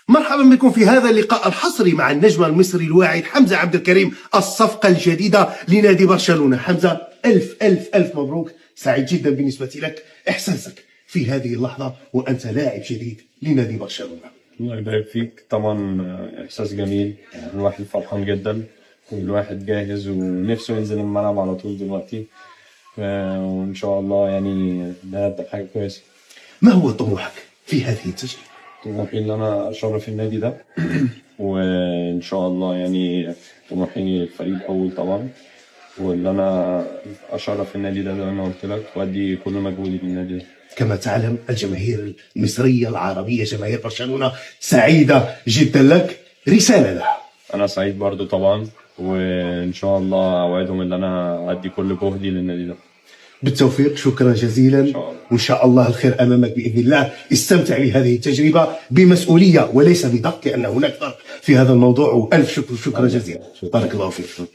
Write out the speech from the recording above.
مرحبا بكم في هذا اللقاء الحصري مع النجم المصري الواعد حمزة عبد الكريم، الصفقة الجديدة لنادي برشلونة. حمزة، ألف ألف ألف مبروك، سعيد جدا بالنسبة لك. إحساسك في هذه اللحظة وأنت لاعب جديد لنادي برشلونة؟ الله يبارك فيك. طبعا إحساس جميل، الواحد فرحان جدا والواحد جاهز ونفسه ينزل الملعب على طول دلوقتي، وإن شاء الله يعني ده حاجة كويسة. ما هو طموحك في هذه التجربة؟ طموحي إن أنا أشرف النادي ده وإن شاء الله يعني طموحي الفريق الأول طبعا، واللي أنا أشرف النادي ده زي ما أنا قلت لك وأدي كل مجهودي للنادي ده. كما تعلم الجماهير المصرية العربية، جماهير برشلونة سعيدة جدا لك، رسالة لها. أنا سعيد برضو طبعا، وإن شاء الله أوعدهم إن أنا أدي كل جهدي للنادي ده. بالتوفيق، شكرا جزيلا، وإن شاء الله الخير أمامك بإذن الله. استمتع بهذه التجربة بمسؤولية وليس بضغط، لأن هناك ضغط في هذا الموضوع. وألف شكر، شكرا جزيلا، بارك الله فيك.